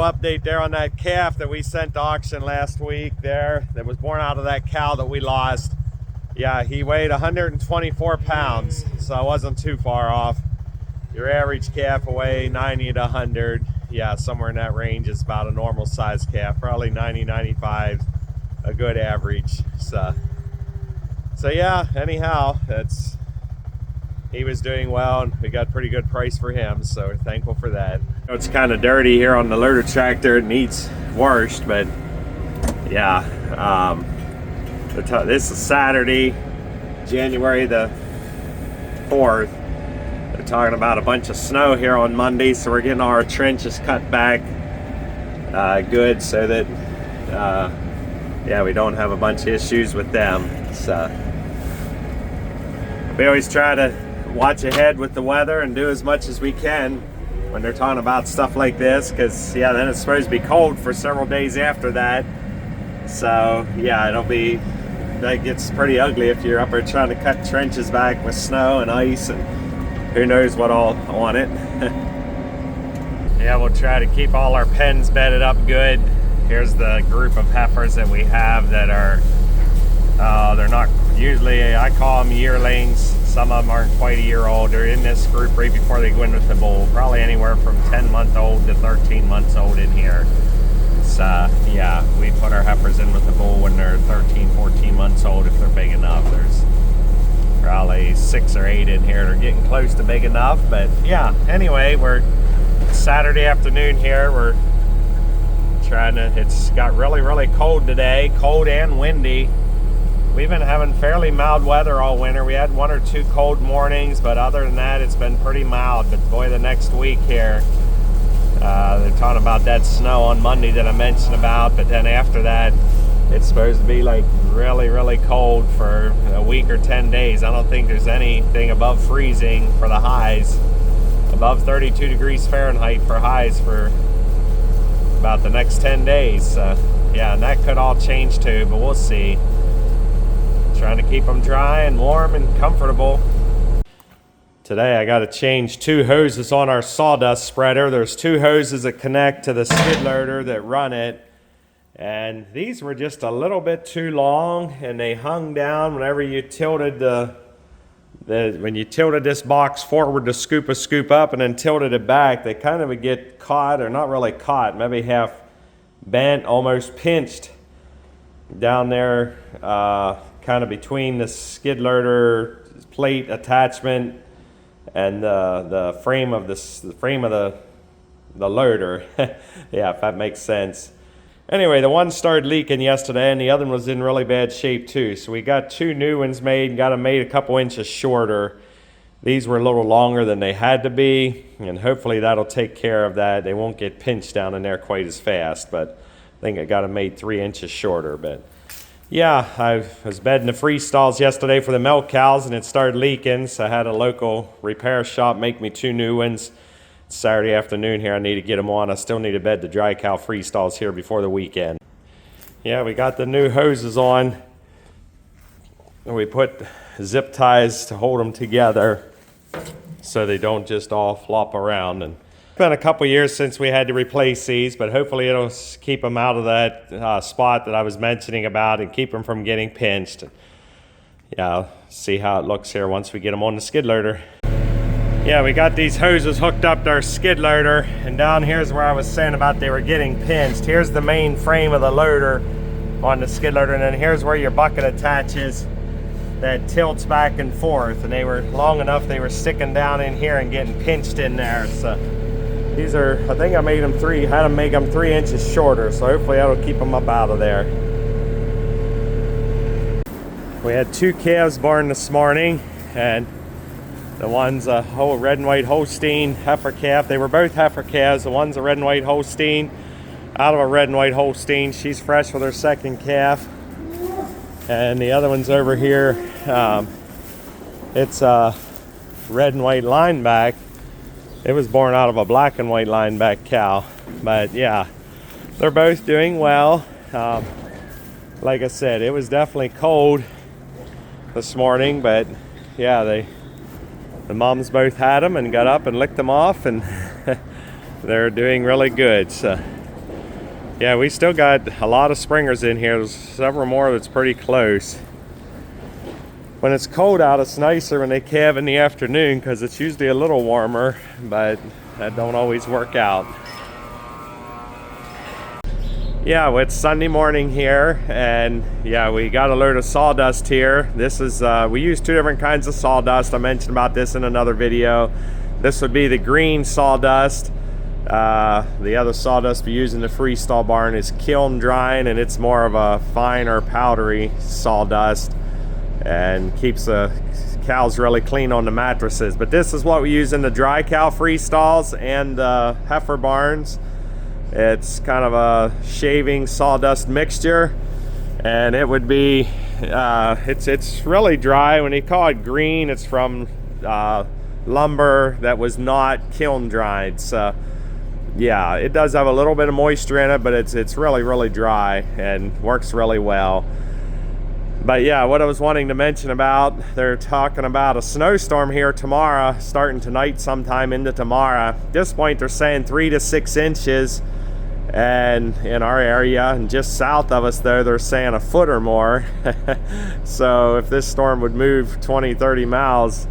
update there on that calf that we sent to auction last week there, that was born out of that cow that we lost. Yeah, he weighed 124 pounds, so I wasn't too far off. Your average calf will weigh 90 to 100. Yeah, somewhere in that range is about a normal size calf, probably 90, 95, a good average. So yeah, anyhow, he was doing well, and we got a pretty good price for him, so we're thankful for that. It's kind of dirty here on the loader tractor. It needs washed, but yeah. This is Saturday, January the 4th. They're talking about a bunch of snow here on Monday, so we're getting all our trenches cut back good, so that yeah, we don't have a bunch of issues with them. So we always try to watch ahead with the weather and do as much as we can when they're talking about stuff like this, because yeah, then it's supposed to be cold for several days after that. So yeah, that gets pretty ugly if you're up there trying to cut trenches back with snow and ice and who knows what all on it. Yeah, we'll try to keep all our pens bedded up good. Here's the group of heifers that we have that are they're not usually, I call them yearlings. Some of them aren't quite a year old. They're in this group right before they go in with the bull. Probably anywhere from 10-month-old to 13 months old in here. So yeah, we put our heifers in with the bull when they're 13, 14 months old if they're big enough. There's probably 6 or 8 in here. They're getting close to big enough, but yeah. Anyway, we're Saturday afternoon here. We're trying to. It's got really cold today, cold and windy. We've been having fairly mild weather all winter. We had 1 or 2 cold mornings, but other than that, it's been pretty mild. But boy, the next week here, they're talking about that snow on Monday that I mentioned about, but then after that, it's supposed to be like really cold for a week or 10 days. I don't think there's anything above freezing for the highs, above 32 degrees Fahrenheit for highs for about the next 10 days. Yeah, and that could all change too, but we'll see. Trying to keep them dry and warm and comfortable. Today I got to change 2 hoses on our sawdust spreader. There's 2 hoses that connect to the skid loader that run it, and these were just a little bit too long, and they hung down whenever you tilted when you tilted this box forward to scoop up and then tilted it back. They kind of would get caught, or not really caught, maybe half bent, almost pinched down there, kind of between the skid loader plate attachment and the frame of the loader. Yeah, if that makes sense. Anyway, the one started leaking yesterday, and the other one was in really bad shape too. So we got 2 new ones made and got them made a couple inches shorter. These were a little longer than they had to be, and hopefully that'll take care of that. They won't get pinched down in there quite as fast, but I think I got them made 3 inches shorter. But yeah, I was bedding the free stalls yesterday for the milk cows, and it started leaking, so I had a local repair shop make me 2 new ones. It's Saturday afternoon here. I need to get them on. I still need to bed the dry cow free stalls here before the weekend. Yeah, we got the new hoses on, and we put zip ties to hold them together so they don't just all flop around. And it's been a couple years since we had to replace these, but hopefully it'll keep them out of that spot that I was mentioning about and keep them from getting pinched. Yeah, see how it looks here once we get them on the skid loader. Yeah, we got these hoses hooked up to our skid loader, and down here's where I was saying about they were getting pinched. Here's the main frame of the loader on the skid loader, and then here's where your bucket attaches that tilts back and forth, and they were long enough they were sticking down in here and getting pinched in there. So these are, I think I made them had them make them 3 inches shorter, so hopefully that'll keep them up out of there. We had 2 calves born this morning, and the one's a whole red and white Holstein heifer calf. They were both heifer calves. The one's a red and white Holstein, out of a red and white Holstein. She's fresh with her 2nd calf. And the other one's over here. It's a red and white lineback. It was born out of a black and white lineback cow. But yeah, they're both doing well. Like I said, it was definitely cold this morning, but yeah, the moms both had them and got up and licked them off, and they're doing really good. So Yeah, we still got a lot of springers in here. There's several more that's pretty close. When it's cold out, it's nicer when they calve in the afternoon because it's usually a little warmer, but that don't always work out. Yeah, well, it's Sunday morning here, and yeah, we got a load of sawdust here. This is, we use two different kinds of sawdust. I mentioned about this in another video. This would be the green sawdust. The other sawdust we use in the freestall barn is kiln drying, and it's more of a finer powdery sawdust and keeps the cows really clean on the mattresses. But this is what we use in the dry cow freestalls and heifer barns. It's kind of a shaving sawdust mixture, and it would be it's really dry. When they call it green, it's from lumber that was not kiln dried. So yeah, it does have a little bit of moisture in it, but it's really dry and works really well. But yeah, what I was wanting to mention about, they're talking about a snowstorm here tomorrow, starting tonight sometime into tomorrow. At this point, they're saying 3 to 6 inches, and in our area and just south of us though, they're saying a foot or more. So if this storm would move 20-30 miles,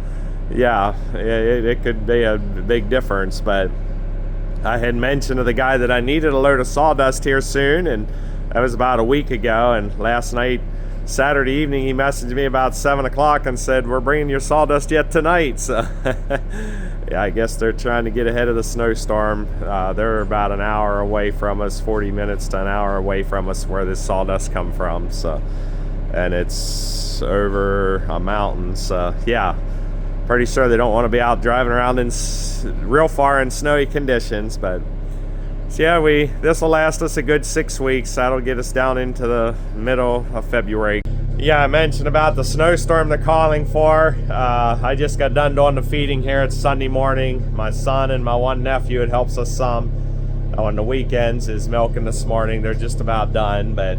yeah, it could be a big difference. But I had mentioned to the guy that I needed a load of sawdust here soon, and that was about a week ago. And last night, Saturday evening, he messaged me about 7 o'clock and said, "We're bringing your sawdust yet tonight." So yeah, I guess they're trying to get ahead of the snowstorm. They're about an hour away from us, 40 minutes to an hour away from us, where this sawdust come from. So, and it's over a mountain. So yeah, pretty sure they don't want to be out driving around in real far in snowy conditions. But so yeah, this will last us a good 6 weeks. That'll get us down into the middle of February. Yeah, I mentioned about the snowstorm they're calling for. I just got done doing the feeding here. It's Sunday morning. My son and my one nephew, it helps us some on the weekends, is milking this morning. They're just about done. But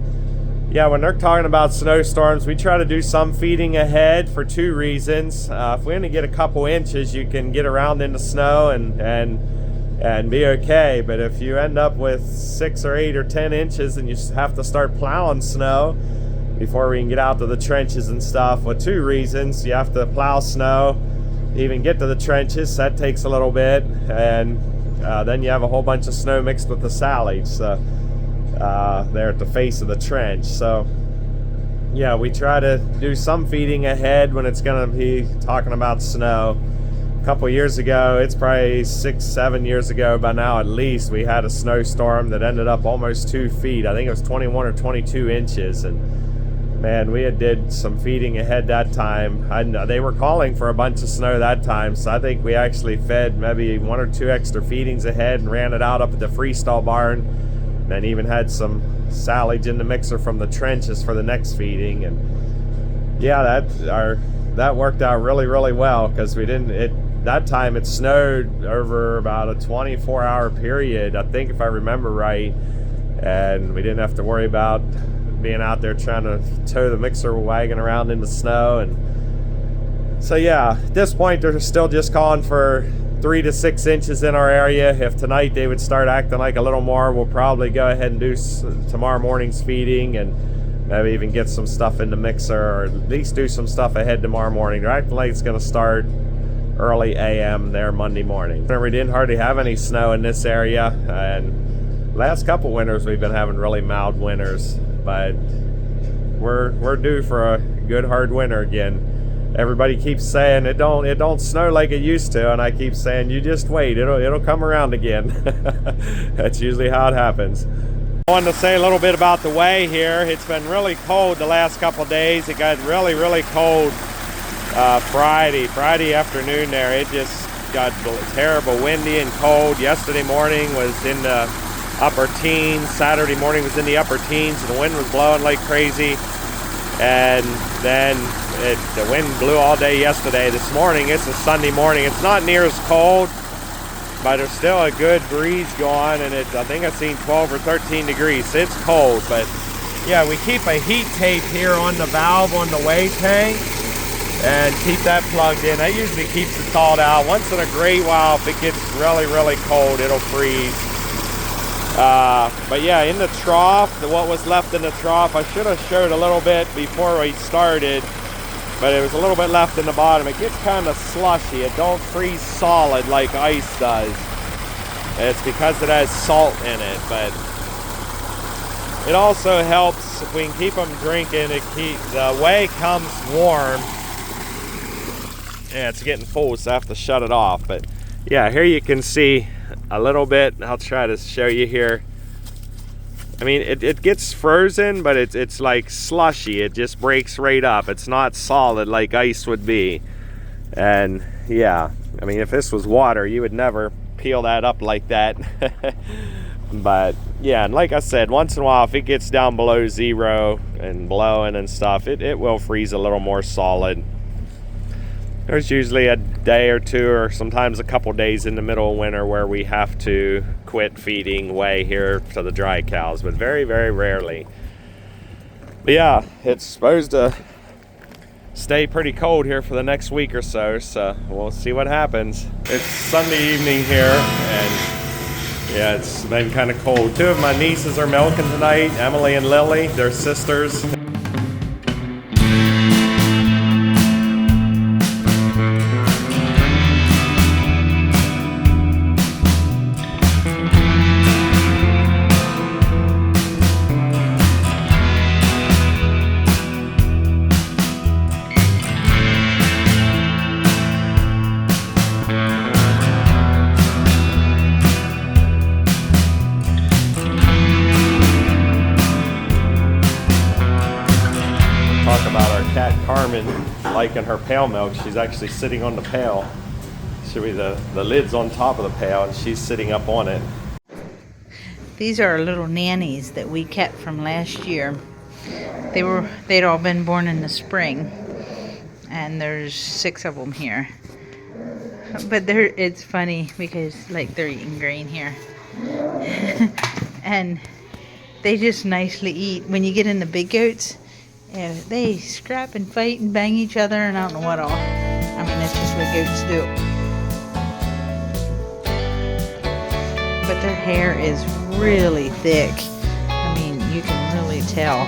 yeah, when they're talking about snowstorms, we try to do some feeding ahead for 2 reasons. If we only get a couple inches, you can get around in the snow and be okay. But if you end up with 6 or 8 or 10 inches and you have to start plowing snow before we can get out to the trenches and stuff, well, 2 reasons. You have to plow snow, even get to the trenches. That takes a little bit, and then you have a whole bunch of snow mixed with the silage. So there at the face of the trench. So yeah, we try to do some feeding ahead when it's going to be talking about snow. A couple years ago, it's probably 6-7 years ago by now at least, we had a snowstorm that ended up almost 2 feet. I think it was 21 or 22 inches, and man, we did some feeding ahead that time. They were calling for a bunch of snow that time, so I think we actually fed maybe 1 or 2 extra feedings ahead and ran it out up at the freestall barn. And even had some silage in the mixer from the trenches for the next feeding. And yeah, that worked out really well, because that time it snowed over about a 24-hour period, I think, if I remember right, and we didn't have to worry about being out there trying to tow the mixer wagon around in the snow. And so yeah, at this point they're still just calling for 3 to 6 inches in our area. If tonight they would start acting like a little more, we'll probably go ahead and do tomorrow morning's feeding, and maybe even get some stuff in the mixer, or at least do some stuff ahead tomorrow morning. They're acting like it's going to start early AM there Monday morning. We didn't hardly have any snow in this area, and last couple winters we've been having really mild winters, but we're due for a good hard winter again. Everybody keeps saying it don't snow like it used to, and I keep saying, you just wait, it'll come around again. That's usually how it happens. I wanted to say a little bit about the way here. It's been really cold the last couple days. It got really cold Friday afternoon there. It just got terrible windy and cold. Yesterday morning was in the upper teens. Saturday morning was in the upper teens, and the wind was blowing like crazy. And then the wind blew all day yesterday. This morning, it's a Sunday morning. It's not near as cold, but there's still a good breeze going, and I think I've seen 12 or 13 degrees. So it's cold, but yeah, we keep a heat tape here on the valve on the weigh tank and keep that plugged in. That usually keeps it thawed out. Once in a great while, if it gets really cold, it'll freeze. But yeah, in the trough, what was left in the trough, I should have showed a little bit before we started, but it was a little bit left in the bottom. It gets kind of slushy. It don't freeze solid like ice does. It's because it has salt in it, but it also helps if we can keep them drinking. The whey comes warm. Yeah, it's getting full, so I have to shut it off. But yeah, here you can see a little bit. I'll try to show you here. I mean, it gets frozen, but it's like slushy. It just breaks right up. It's not solid like ice would be. And yeah, I mean, if this was water, you would never peel that up like that. But yeah, and like I said, once in a while, if it gets down below 0 and blowing and stuff, it will freeze a little more solid. There's usually a day or two, or sometimes a couple days in the middle of winter where we have to quit feeding whey here to the dry cows, but very, very rarely. But yeah, it's supposed to stay pretty cold here for the next week or so, so we'll see what happens. It's Sunday evening here, and yeah, it's been kind of cold. 2 of my nieces are milking tonight, Emily and Lily. They're sisters. Carmen liking her pail milk. She's actually sitting on the pail. Should be the lid's on top of the pail and she's sitting up on it. These are little nannies that we kept from last year. They'd all been born in the spring, and there's 6 of them here. But it's funny because like they're eating grain here. And they just nicely eat. When you get in the big goats, they scrap and fight and bang each other, and I don't know what all. I mean, that's just what goats do. But their hair is really thick. I mean, you can really tell.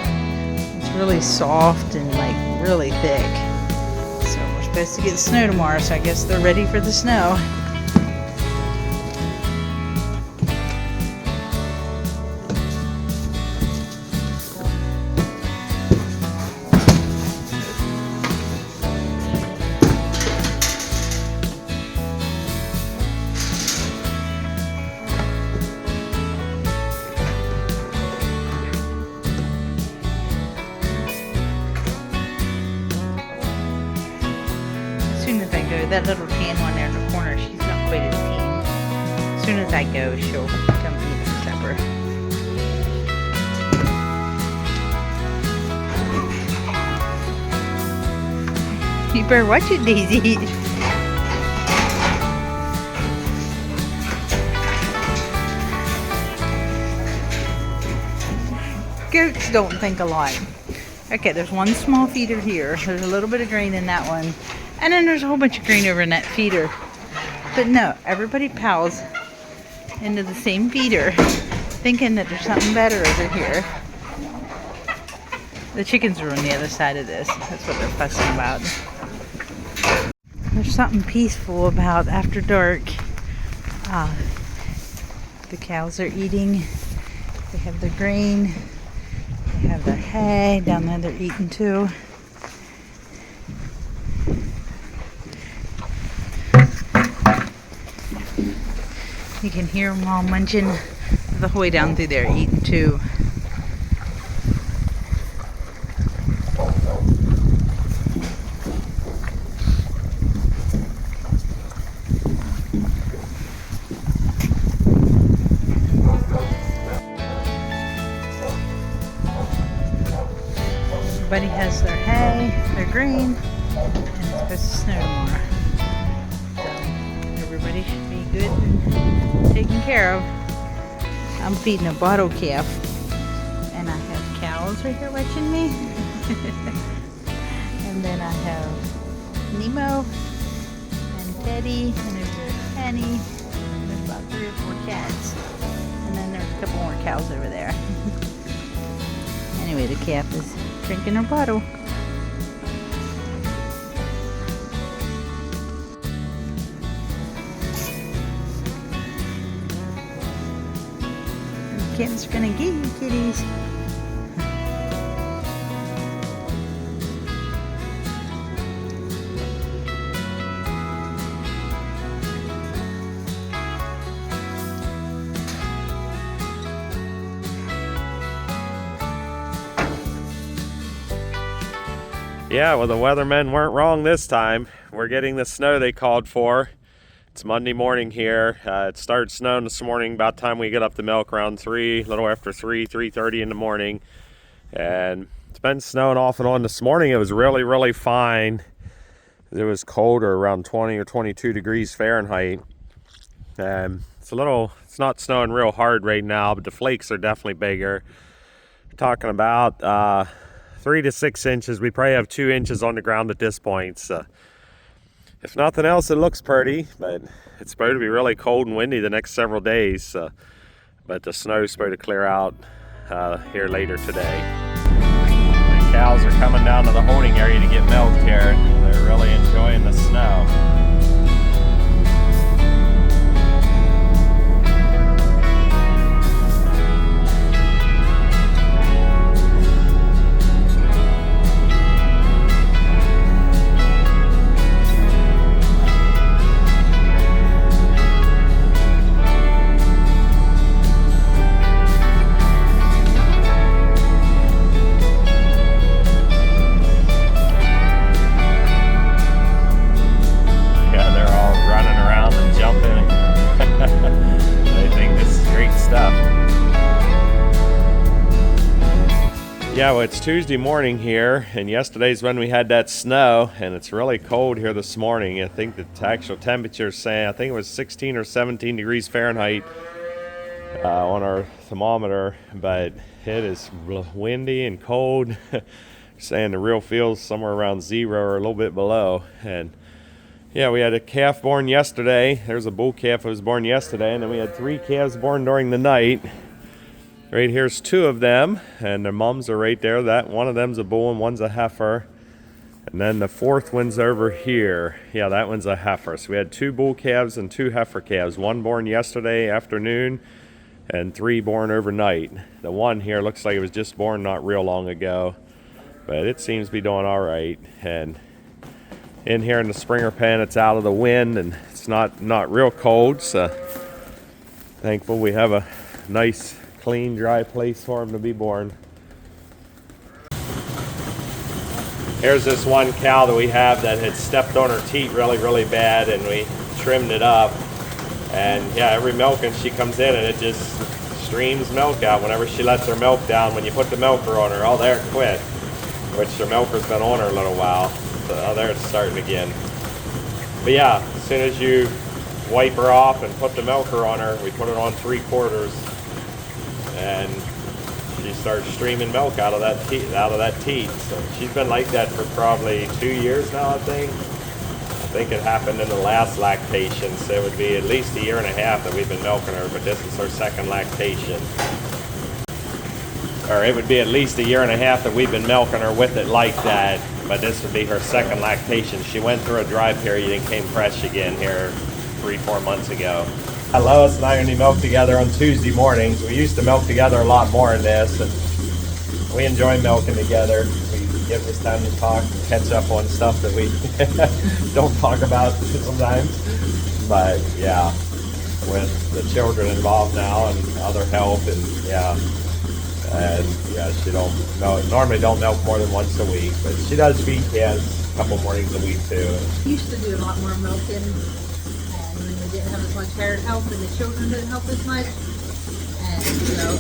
It's really soft and like really thick. So we're supposed to get snow tomorrow, so I guess they're ready for the snow. That little tan one there in the corner, she's not quite as tan. As soon as I go, she'll come eat her supper. You better watch it, Daisy. Goats don't think a lot. Okay, there's one small feeder here. There's a little bit of grain in that one. And then there's a whole bunch of grain over in that feeder. But no, everybody pals into the same feeder, thinking that there's something better over here. The chickens are on the other side of this. That's what they're fussing about. There's something peaceful about after dark. The cows are eating. They have their grain. They have their hay. Down there they're eating too. You can hear them all munching the whole way down through there, eating too. Everybody has their hay, their grain, and it's supposed to snow tomorrow. So everybody should be good and taken care of. I'm feeding a bottle calf, and I have cows right here watching me. And then I have Nemo and Teddy, and there's Penny, and there's about 3 or 4 cats. And then there's a couple more cows over there. Anyway, the calf is drinking her bottle. The kittens are gonna get you, kitties. Yeah, well, the weathermen weren't wrong this time. We're getting the snow they called for. It's Monday morning here. It started snowing this morning about the time we get up to milk, around 3, a little after 3:30 in the morning. And it's been snowing off and on. This morning it was really fine. It was colder, around 20 or 22 degrees Fahrenheit. It's not snowing real hard right now, but the flakes are definitely bigger. We're talking about 3 to 6 inches. We probably have 2 inches on the ground at this point. So if nothing else, it looks pretty, but it's supposed to be really cold and windy the next several days. But the snow's supposed to clear out here later today. The cows are coming down to the holding area to get milked here. They're really enjoying the snow. Yeah, well, it's Tuesday morning here, and yesterday's when we had that snow, and it's really cold here this morning. I think the actual temperature is saying, I think it was 16 or 17 degrees Fahrenheit on our thermometer, but it is windy and cold. Saying the real feel's somewhere around 0 or a little bit below. And yeah, we had a calf born yesterday. There's a bull calf that was born yesterday, and then we had 3 calves born during the night. Right here's 2 of them, and their mums are right there. That one of them's a bull and one's a heifer. And then the 4th one's over here. Yeah, that one's a heifer. So we had 2 bull calves and 2 heifer calves. 1 born yesterday afternoon and 3 born overnight. The one here looks like it was just born not real long ago, but it seems to be doing all right. And in here in the Springer pen, it's out of the wind and it's not real cold, so thankful we have a nice clean, dry place for him to be born. Here's this one cow that we have that had stepped on her teat really bad, and we trimmed it up. And yeah, every milking she comes in and it just streams milk out whenever she lets her milk down. When you put the milker on her, oh, there it quit. Which the milker's been on her a little while. So, oh, there it's starting again. But yeah, as soon as you wipe her off and put the milker on her, we put it on 3/4. And she starts streaming milk out of that teat. So she's been like that for probably 2 years now, I think. I think it happened in the last lactation, so it would be at least 1.5 years that we've been milking her, but this is her 2nd lactation. Or it would be at least 1.5 years that we've been milking her with it like that, but this would be her 2nd lactation. She went through a dry period and came fresh again here 3-4 months ago. Lois and I only milk together on Tuesday mornings. We used to milk together a lot more in this, and we enjoy milking together. We give us time to talk and catch up on stuff that we don't talk about sometimes. But yeah, with the children involved now and other help, and yeah, she normally don't milk more than once a week, but she does feed calves a couple mornings a week too. Used to do a lot more milking. Didn't have as much hair help, and the children didn't help as much. And so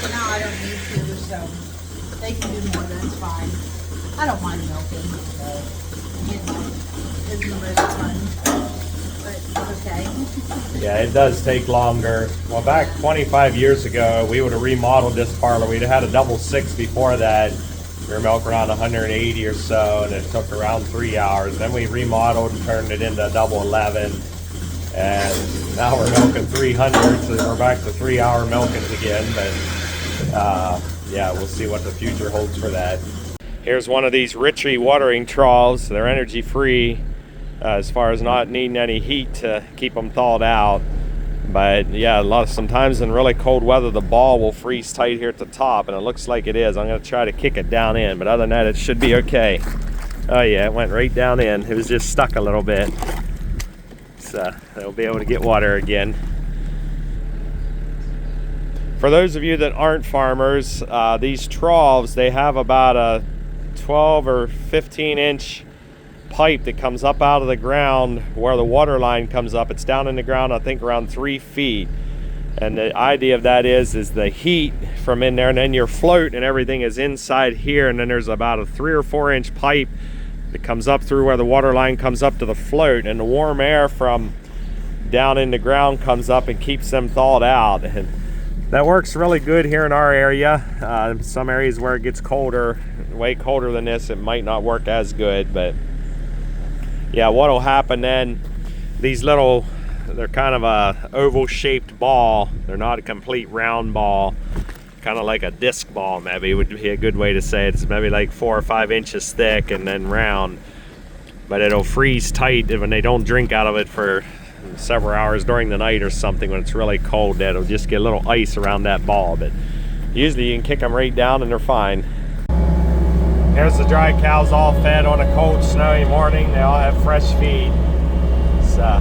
now I don't need to, so they can do more, that's fine. I don't mind milking, so it's not as fun, but okay. Yeah, it does take longer. Well, back 25 years ago, we would have remodeled this parlor. We'd have had a double 6 before that. We were milking around 180 or so, and it took around 3 hours. Then we remodeled and turned it into a double 11. And now we're milking 300, so we're back to 3-hour milking again. But yeah, we'll see what the future holds for that. Here's one of these Ritchie watering troughs. They're energy free as far as not needing any heat to keep them thawed out. But yeah, sometimes in really cold weather the ball will freeze tight here at the top, and it looks like it is. I'm going to try to kick it down in, but other than that it should be okay. Oh yeah, it went right down in. It was just stuck a little bit. So they'll be able to get water again. For those of you that aren't farmers, these troughs, they have about a 12 or 15 inch pipe that comes up out of the ground where the water line comes up. It's down in the ground, I think around 3 feet. And the idea of that is the heat from in there, and then your float and everything is inside here, and then there's about a 3 or 4 inch pipe that comes up through where the water line comes up to the float, and the warm air from down in the ground comes up and keeps them thawed out. And that works really good here in our area. Some areas where it gets colder, way colder than this, it might not work as good. But yeah, what'll happen then, these little, they're kind of a oval shaped ball. They're not a complete round ball, kind of like a disc ball maybe would be a good way to say it. It's maybe like 4 or 5 inches thick and then round, but it'll freeze tight when they don't drink out of it for several hours during the night or something. When it's really cold, that'll just get a little ice around that ball, but usually you can kick them right down and they're fine. Here's the dry cows all fed on a cold snowy morning. They all have fresh feed. So